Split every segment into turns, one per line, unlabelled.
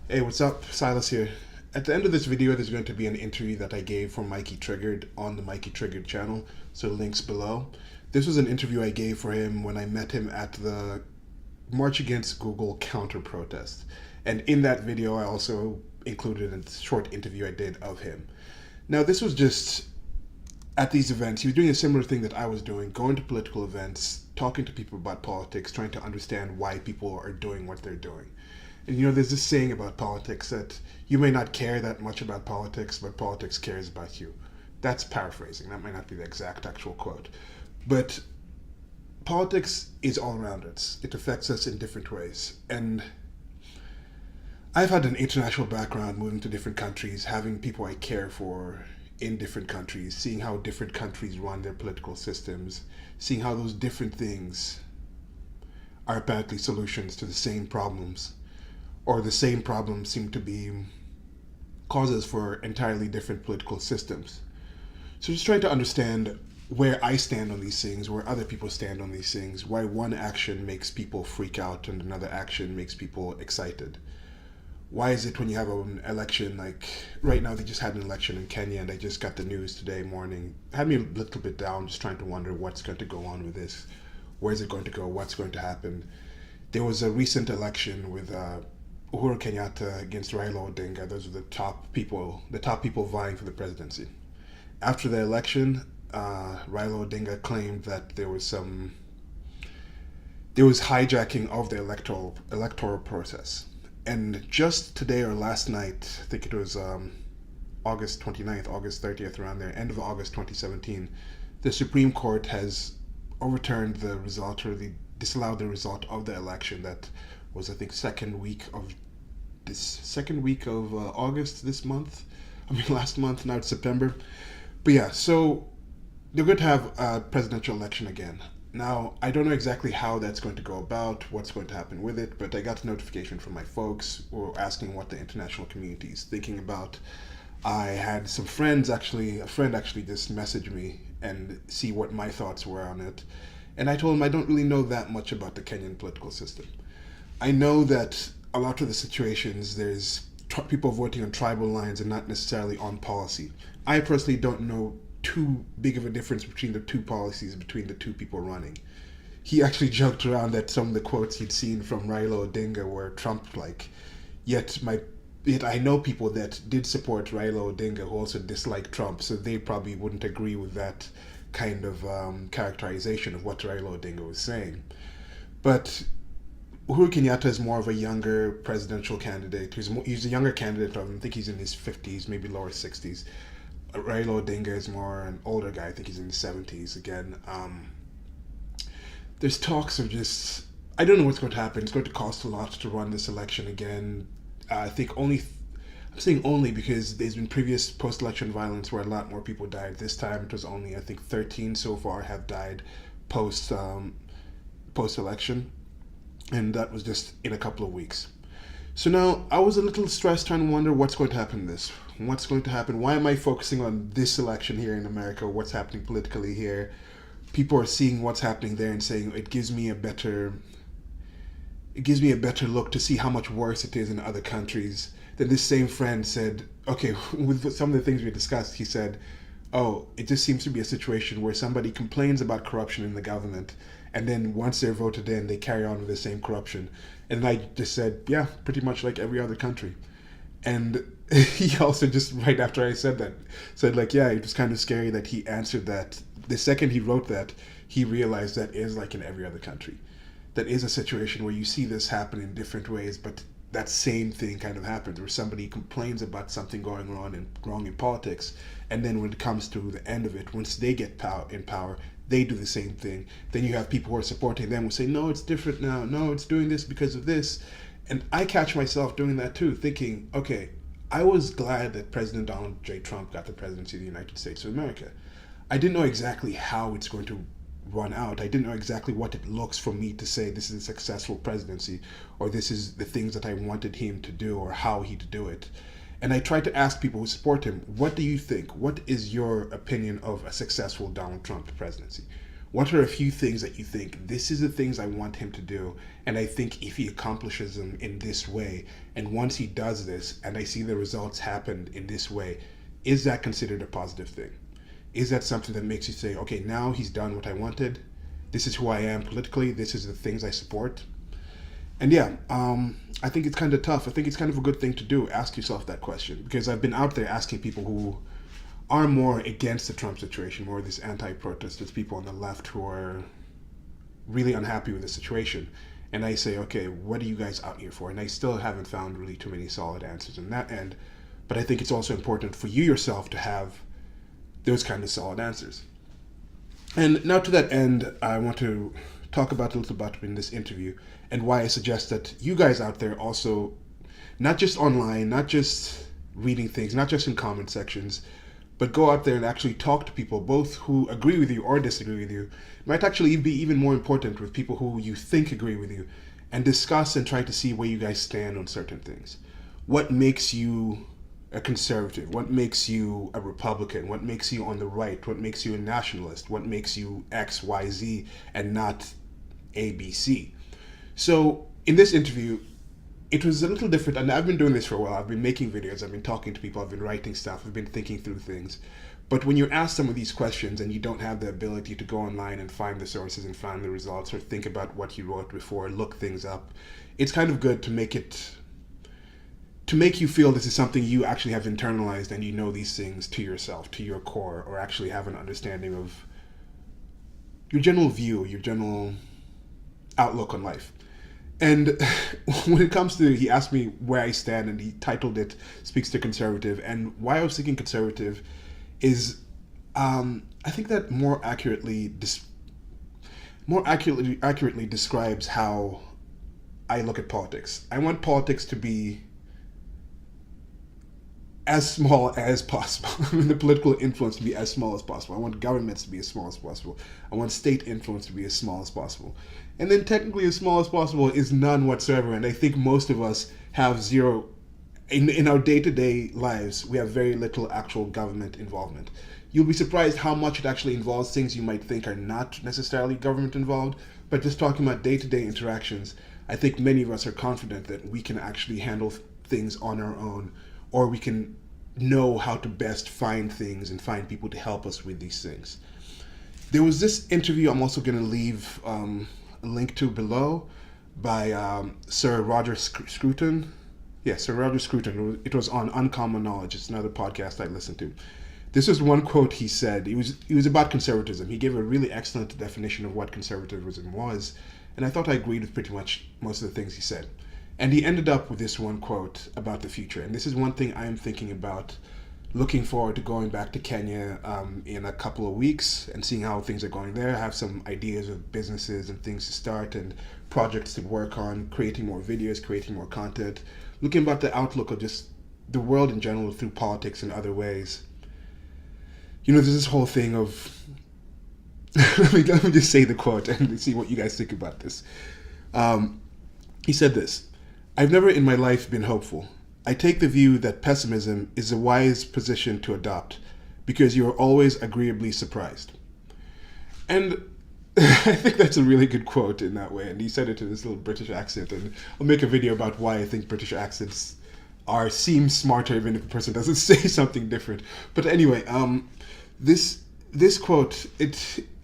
Hey, what's up? Silas here. At the end of this video, there's going to be an interview that I gave for Mikey Triggered on the Mikey Triggered channel, so links below. This was an interview I gave for him when I met him at the March Against Google counter protest. And in that video, I also included a short interview I did of him. Now, this was just at these events. He was doing a similar thing that I was doing, going to political events, talking to people about politics, trying to understand why people are doing what they're doing. And there's this saying about politics that you may not care that much about politics, but politics cares about you. That's paraphrasing. That might not be the exact actual quote. But politics is all around us. It affects us in different ways. And I've had an international background, moving to different countries, having people I care for in different countries, seeing how different countries run their political systems, seeing how those different things are apparently solutions to the same problems, or the same problems seem to be causes for entirely different political systems. So just trying to understand where I stand on these things, where other people stand on these things, why one action makes people freak out and another action makes people excited. Why is it when you have an election, like right now they just had an election in Kenya and I just got the news today morning, it had me a little bit down, just trying to wonder what's going to go on with this. Where's it going to go? What's going to happen? There was a recent election with Uhuru Kenyatta against Raila Odinga. Those are the top people vying for the presidency. After the election, Raila Odinga claimed that there was hijacking of the electoral process. And just today or last night, I think it was August 29th, August 30th, around there, end of August 2017, the Supreme Court has overturned the result, or disallowed the result of the election that was, I think, second week of August this month. I mean, last month. Now it's September. But yeah, so they're going to have a presidential election again. Now, I don't know exactly how that's going to go about, what's going to happen with it, but I got a notification from my folks who were asking what the international community is thinking about. I had some friends actually, a friend actually just messaged me and see what my thoughts were on it. And I told him I don't really know that much about the Kenyan political system. I know that a lot of the situations, there's people voting on tribal lines and not necessarily on policy. I personally don't know too big of a difference between the two policies between the two people running. He actually joked around that some of the quotes he'd seen from Raila Odinga were Trump-like. Yet I know people that did support Raila Odinga who also dislike Trump, so they probably wouldn't agree with that kind of characterization of what Raila Odinga was saying. But Uhuru Kenyatta is more of a younger presidential candidate. He's a younger candidate. I think he's in his 50s, maybe lower 60s. Raila Odinga is more an older guy. I think he's in his 70s again. There's talks of just, I don't know what's going to happen. It's going to cost a lot to run this election again. I think I'm saying only because there's been previous post-election violence where a lot more people died. This time it was only, I think, 13 so far have died post-election. And that was just in a couple of weeks. So now I was a little stressed, trying to wonder what's going to happen what's going to happen. Why am I focusing on this election here in America? What's happening politically here? People are seeing what's happening there and saying it gives me a better look to see how much worse it is in other countries. Then this same friend said, okay, with some of the things we discussed, he said, oh, it just seems to be a situation where somebody complains about corruption in the government, and then once they're voted in, they carry on with the same corruption. And I just said, yeah, pretty much like every other country. And he also just, right after I said that, said like, yeah, it was kind of scary that he answered that. The second he wrote that, he realized that is like in every other country. That is a situation where you see this happen in different ways, but that same thing kind of happens where somebody complains about something going wrong in politics, and then when it comes to the end of it, once they get in power, they do the same thing. Then you have people who are supporting them who say, no, it's different now. No, it's doing this because of this. And I catch myself doing that too, thinking, okay, I was glad that President Donald J. Trump got the presidency of the United States of America. I didn't know exactly how it's going to run out. I didn't know exactly what it looks for me to say this is a successful presidency, or this is the things that I wanted him to do, or how he'd do it. And I tried to ask people who support him, what do you think? What is your opinion of a successful Donald Trump presidency? What are a few things that you think, this is the things I want him to do, and I think if he accomplishes them in this way, and once he does this, and I see the results happen in this way, is that considered a positive thing? Is that something that makes you say, okay, now he's done what I wanted, this is who I am politically, this is the things I support? And yeah, I think it's kind of tough. I think it's kind of a good thing to do, ask yourself that question, because I've been out there asking people who are more against the Trump situation, more this anti-protesters, people on the left who are really unhappy with the situation. And I say, okay, what are you guys out here for? And I still haven't found really too many solid answers on that end. But I think it's also important for you yourself to have those kind of solid answers. And now to that end, I want to talk about a little bit in this interview and why I suggest that you guys out there also, not just online, not just reading things, not just in comment sections, but go out there and actually talk to people, both who agree with you or disagree with you. It might actually be even more important with people who you think agree with you, and discuss and try to see where you guys stand on certain things. What makes you a conservative? What makes you a Republican? What makes you on the right? What makes you a nationalist? What makes you X, Y, Z, and not A, B, C? So in this interview, it was a little different, and I've been doing this for a while. I've been making videos, I've been talking to people, I've been writing stuff, I've been thinking through things. But when you're asked some of these questions and you don't have the ability to go online and find the sources and find the results or think about what you wrote before, look things up, it's kind of good to make you feel this is something you actually have internalized and you know these things to yourself, to your core, or actually have an understanding of your general view, your general outlook on life. And when it comes to, he asked me where I stand, and he titled it Speaks to Conservative. And why I was thinking conservative is, I think that more accurately describes how I look at politics. I want politics to be as small as possible. I mean, the political influence to be as small as possible. I want governments to be as small as possible. I want state influence to be as small as possible. And then technically as small as possible is none whatsoever. And I think most of us have zero, in our day-to-day lives, we have very little actual government involvement. You'll be surprised how much it actually involves things you might think are not necessarily government involved. But just talking about day-to-day interactions, I think many of us are confident that we can actually handle things on our own, or we can know how to best find things and find people to help us with these things. There was this interview I'm also going to leave a link to below by Sir Roger Scruton. Yeah, Sir Roger Scruton. It was on Uncommon Knowledge. It's another podcast I listened to. This is one quote he said. It was about conservatism. He gave a really excellent definition of what conservatism was, and I thought I agreed with pretty much most of the things he said. And he ended up with this one quote about the future. And this is one thing I'm thinking about, looking forward to going back to Kenya in a couple of weeks and seeing how things are going there. I have some ideas of businesses and things to start and projects to work on, creating more videos, creating more content, looking about the outlook of just the world in general through politics and other ways. You know, there's this whole thing of, let me just say the quote and see what you guys think about this. He said this: "I've never in my life been hopeful. I take the view that pessimism is a wise position to adopt because you are always agreeably surprised." And I think that's a really good quote in that way. And he said it in this little British accent. And I'll make a video about why I think British accents seem smarter even if a person doesn't say something different. But anyway, this quote,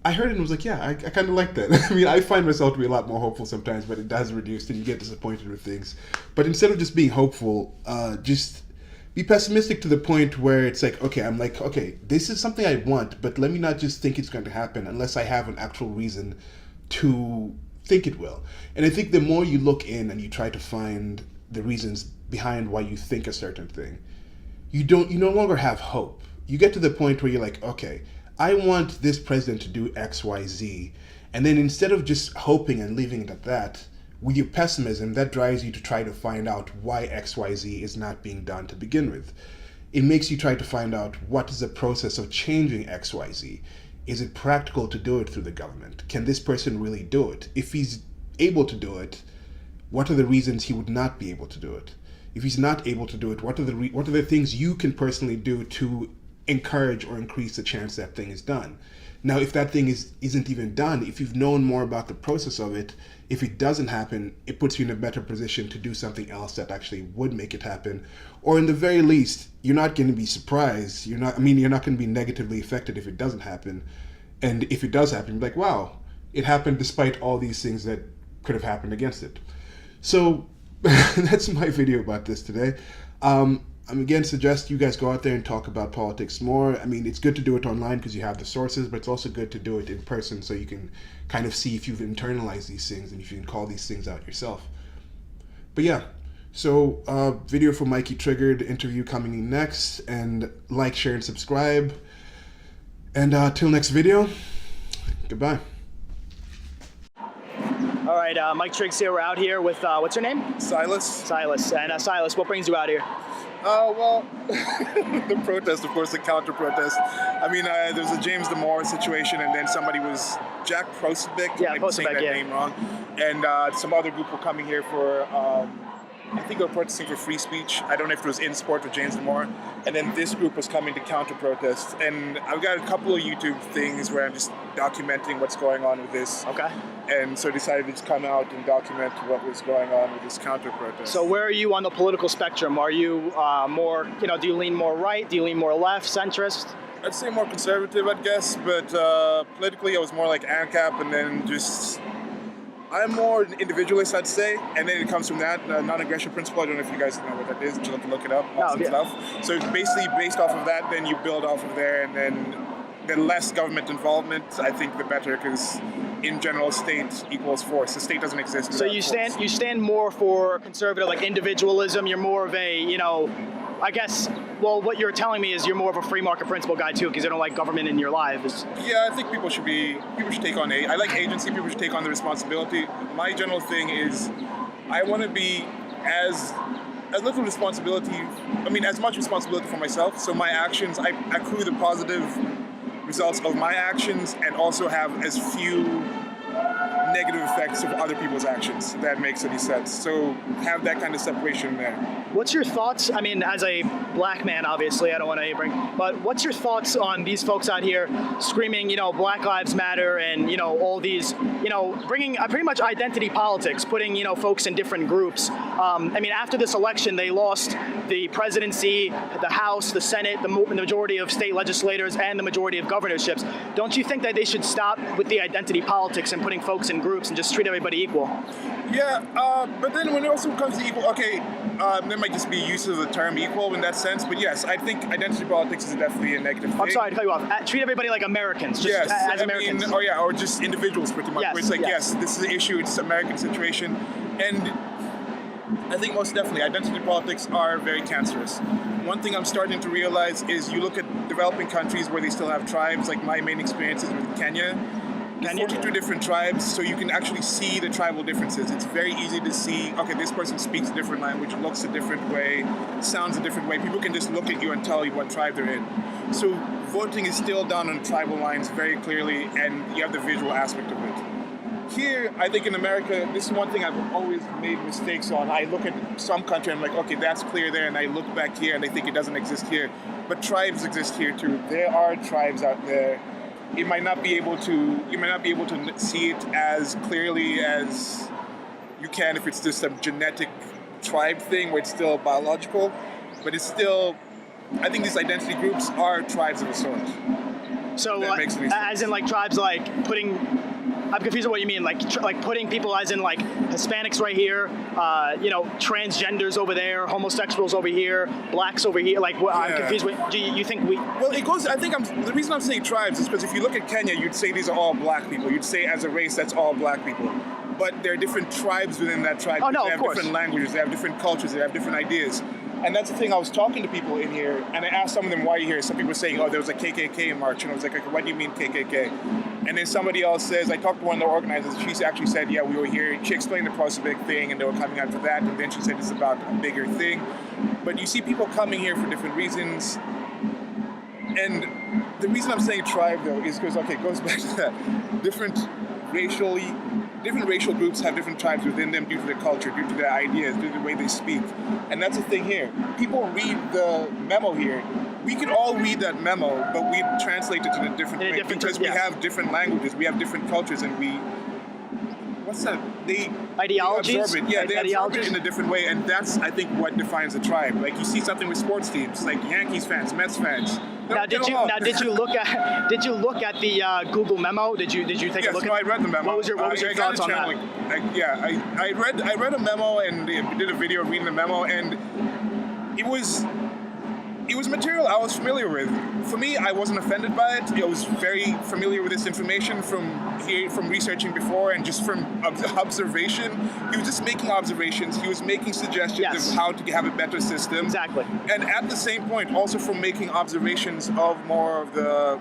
I heard it and was like, yeah, I kind of like that. I mean, I find myself to be a lot more hopeful sometimes, but it has reduced and you get disappointed with things. But instead of just being hopeful, just be pessimistic to the point where it's like, okay, this is something I want, but let me not just think it's going to happen unless I have an actual reason to think it will. And I think the more you look in and you try to find the reasons behind why you think a certain thing, you no longer have hope. You get to the point where you're like, okay, I want this president to do X, Y, Z. And then instead of just hoping and leaving it at that, with your pessimism, that drives you to try to find out why X, Y, Z is not being done to begin with. It makes you try to find out what is the process of changing X, Y, Z. Is it practical to do it through the government? Can this person really do it? If he's able to do it, what are the reasons he would not be able to do it? If he's not able to do it, what are the things you can personally do to encourage or increase the chance that thing is done? Now, if that thing isn't even done, if you've known more about the process of it, if it doesn't happen, it puts you in a better position to do something else that actually would make it happen. Or in the very least, you're not going to be surprised. You're not going to be negatively affected if it doesn't happen. And if it does happen, you're like, wow, it happened despite all these things that could have happened against it. So that's my video about this today. I again suggest you guys go out there and talk about politics more. I mean, it's good to do it online because you have the sources, but it's also good to do it in person so you can kind of see if you've internalized these things and if you can call these things out yourself. But yeah, so video for Mikey Triggered, interview coming in next, and like, share, and subscribe. And till next video, goodbye.
All right, Mike Triggs here. We're out here with, what's your name?
Silas.
Silas. And Silas, what brings you out here?
Well, the protest, of course, the counter-protest. I mean, there was a James Damore situation, and then somebody was Jack Prosebeck.
Yeah,
I'm saying that name wrong. And some other group were coming here for, I think they were protesting for free speech. I don't know if it was in support of James Damore. And then this group was coming to counter-protest. And I've got a couple of YouTube things where I'm just documenting what's going on with this.
Okay.
And so I decided to just come out and document what was going on with this counter-protest.
So where are you on the political spectrum? Are you more, do you lean more right? Do you lean more left, centrist?
I'd say more conservative, I guess, but politically I was more like ANCAP, and then just, I'm more individualist, I'd say, and then it comes from that, non-aggression principle. I don't know if you guys know what that is, you have to look it up, awesome stuff. So it's basically based off of that, then you build off of there, and then the less government involvement, I think the better, because in general, state equals force. The state doesn't exist.
So you stand more for conservative, like individualism. You're more of a, I guess, well, what you're telling me is you're more of a free market principle guy too, because you don't like government in your lives.
Yeah, I think people should take on, I like agency, people should take on the responsibility. My general thing is, I want to be as little responsibility, as much responsibility for myself, so my actions, I accrue the positive results of my actions and also have as few negative effects of other people's actions, if that makes any sense. So have that kind of separation there.
What's your thoughts, as a black man, obviously, I don't want to bring, but what's your thoughts on these folks out here screaming, Black Lives Matter and, all these, bringing pretty much identity politics, putting, folks in different groups. After this election, they lost the presidency, the House, the Senate, the majority of state legislators, and the majority of governorships. Don't you think that they should stop with the identity politics and putting folks in groups and just treat everybody equal?
Yeah, but then when it also comes to equal, there might just be use of the term equal in that sense, but yes, I think identity politics is definitely a negative thing.
I'm sorry to cut you off. Treat everybody like Americans, just as Americans.
Or just individuals pretty much.
Yes,
where it's like, yes, this is the issue, it's an American situation, and I think most definitely identity politics are very cancerous. One thing I'm starting to realize is you look at developing countries where they still have tribes, like my main experience is with Kenya. 42 different tribes, so you can actually see the tribal differences. It's very easy to see, okay, this person speaks a different language, looks a different way, sounds a different way. People can just look at you and tell you what tribe they're in. So voting is still done on tribal lines very clearly, and you have the visual aspect of it. Here, I think in America, this is one thing I've always made mistakes on. I look at some country and I'm like, okay, that's clear there, and I look back here and I think it doesn't exist here. But tribes exist here too. There are tribes out there. You might not be able to see it as clearly as you can if it's just a genetic tribe thing where it's still biological, but it's still, I think these identity groups are tribes of a sort.
So as in like tribes, like putting, I'm confused with what you mean, like putting people as in like Hispanics right here, transgenders over there, homosexuals over here, blacks over here. Like, I'm confused with. Do you think we?
Well, it goes. I think the reason I'm saying tribes is because if you look at Kenya, you'd say these are all black people. You'd say as a race, that's all black people. But there are different tribes within that tribe.
Oh no,
they have
of course.
Different languages. They have different cultures. They have different ideas. And that's the thing, I was talking to people in here, and I asked some of them why you're here. Some people were saying, there was a KKK march, and I was like, what do you mean KKK? And then somebody else says, I talked to one of the organizers, she actually said, yeah, we were here. She explained the Prosebeck thing, and they were coming out for that, and then she said it's about a bigger thing. But you see people coming here for different reasons, and the reason I'm saying tribe, though, is because, it goes back to that. Different racial groups have different tribes within them due to their culture, due to their ideas, due to the way they speak. And that's the thing here. People read the memo here, we could all read that memo, but we translate it in a different way because we have different languages, we have different cultures, and what's that?
Ideologies?
They absorb it. Yeah, they absorb it in a different way, and that's, I think, what defines a tribe. Like, you see something with sports teams, like Yankees fans, Mets fans.
Did you look at the Google memo? Did you take a look at?
Yes, no, I read the memo.
What was your thoughts on that?
I read a memo and did a video reading the memo, and it was material I was familiar with. For me, I wasn't offended by it. I was very familiar with this information from researching before and just from observation. He was just making observations. He was making suggestions of how to have a better system.
Exactly.
And at the same point, also from making observations of more of the,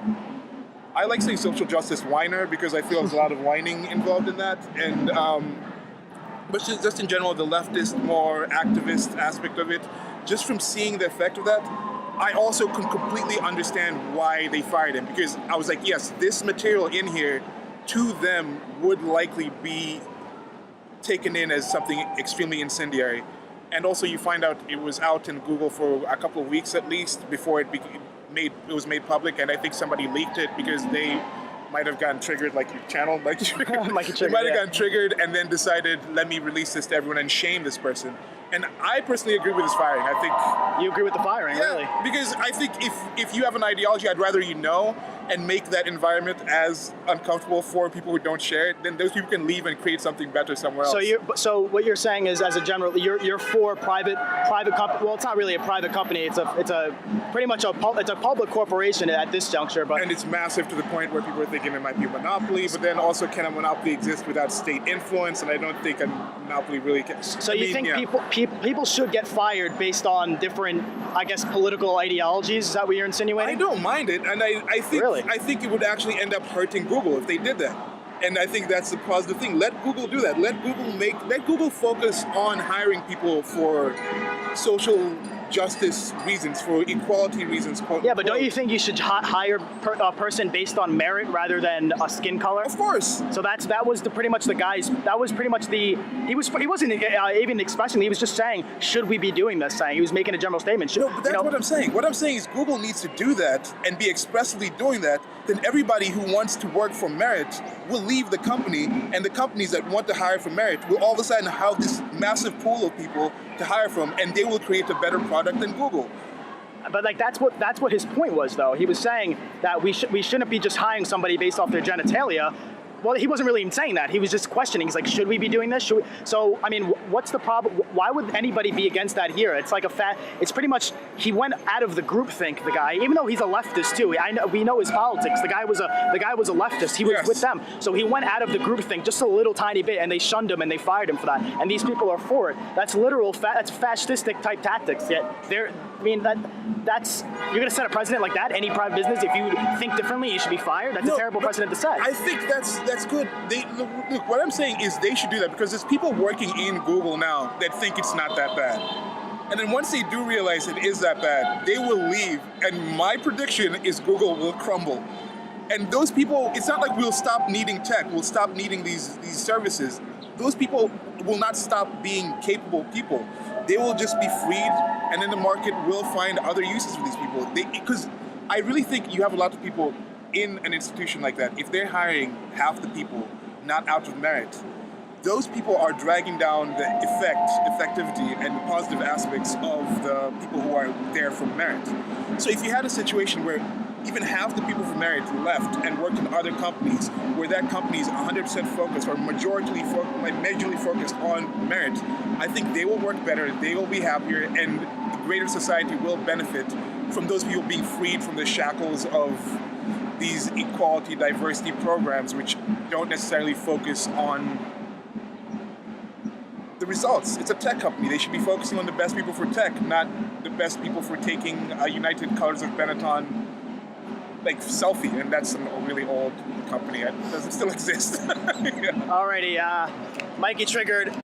I like saying social justice whiner because I feel there's a lot of whining involved in that. And but just in general, the leftist, more activist aspect of it, just from seeing the effect of that, I also can completely understand why they fired him, because I was like, yes, this material in here to them would likely be taken in as something extremely incendiary. And also you find out it was out in Google for a couple of weeks at least before it was made public, and I think somebody leaked it because they might have gotten triggered, like your channel might they might have gotten triggered and then decided, let me release this to everyone and shame this person. And I personally agree with his firing. I think
you agree with the firing, really?
Because I think if you have an ideology, I'd rather you know and make that environment as uncomfortable for people who don't share it, then those people can leave and create something better somewhere else.
So what you're saying is, as a general, you're for private company. Well, it's not really a private company. It's a pretty much it's a public corporation at this juncture.
And it's massive to the point where people are thinking it might be a monopoly. But then also, can a monopoly exist without state influence? And I don't think a monopoly really can.
So you think people should get fired based on different, I guess, political ideologies? Is that what you're insinuating?
I don't mind it, and I think
really?
I think it would actually end up hurting Google if they did that. And I think that's the positive thing. Let Google do that. Let Google focus on hiring people for social justice reasons, for equality reasons.
Yeah, but don't you think you should hire a person based on merit rather than a skin color?
Of course.
So that was pretty much he wasn't even expressing. He was just saying, should we be doing this? He was making a general statement.
No, but that's what I'm saying. What I'm saying is Google needs to do that and be expressly doing that. Then everybody who wants to work for merit will leave the company, and the companies that want to hire for merit will all of a sudden have this massive pool of people to hire from, and they will create a better product than Google.
But that's what his point was, though. He was saying that we shouldn't be just hiring somebody based off their genitalia. Well, he wasn't really even saying that. He was just questioning. He's like, should we be doing this? So, I mean, what's the problem? Why would anybody be against that here? It's like it's pretty much, he went out of the groupthink, the guy, even though he's a leftist too. We know his politics. The guy was a leftist. He was with them. So he went out of the groupthink just a little tiny bit, and they shunned him and they fired him for that. And these people are for it. That's that's fascistic type tactics. Yet that's you're gonna set a precedent like that. Any private business, if you think differently, you should be fired. That's a terrible precedent to set.
I think that's good. Look, what I'm saying is they should do that, because there's people working in Google now that think it's not that bad. And then once they do realize it is that bad, they will leave. And my prediction is Google will crumble. And those people, it's not like we'll stop needing tech, we'll stop needing these services. Those people will not stop being capable people. They will just be freed, and then the market will find other uses for these people. Because I really think you have a lot of people in an institution like that. If they're hiring half the people, not out of merit, those people are dragging down the effectivity, and the positive aspects of the people who are there for merit. So if you had a situation where even half the people from merit left and worked in other companies, where that company is 100% focused or majorly focused on merit, I think they will work better, they will be happier, and the greater society will benefit from those people being freed from the shackles of these equality, diversity programs, which don't necessarily focus on the results. It's a tech company. They should be focusing on the best people for tech, not the best people for taking a United Colors of Benetton selfie. And that's a really old company. Does it still exist? Yeah.
Alrighty, Mikey triggered.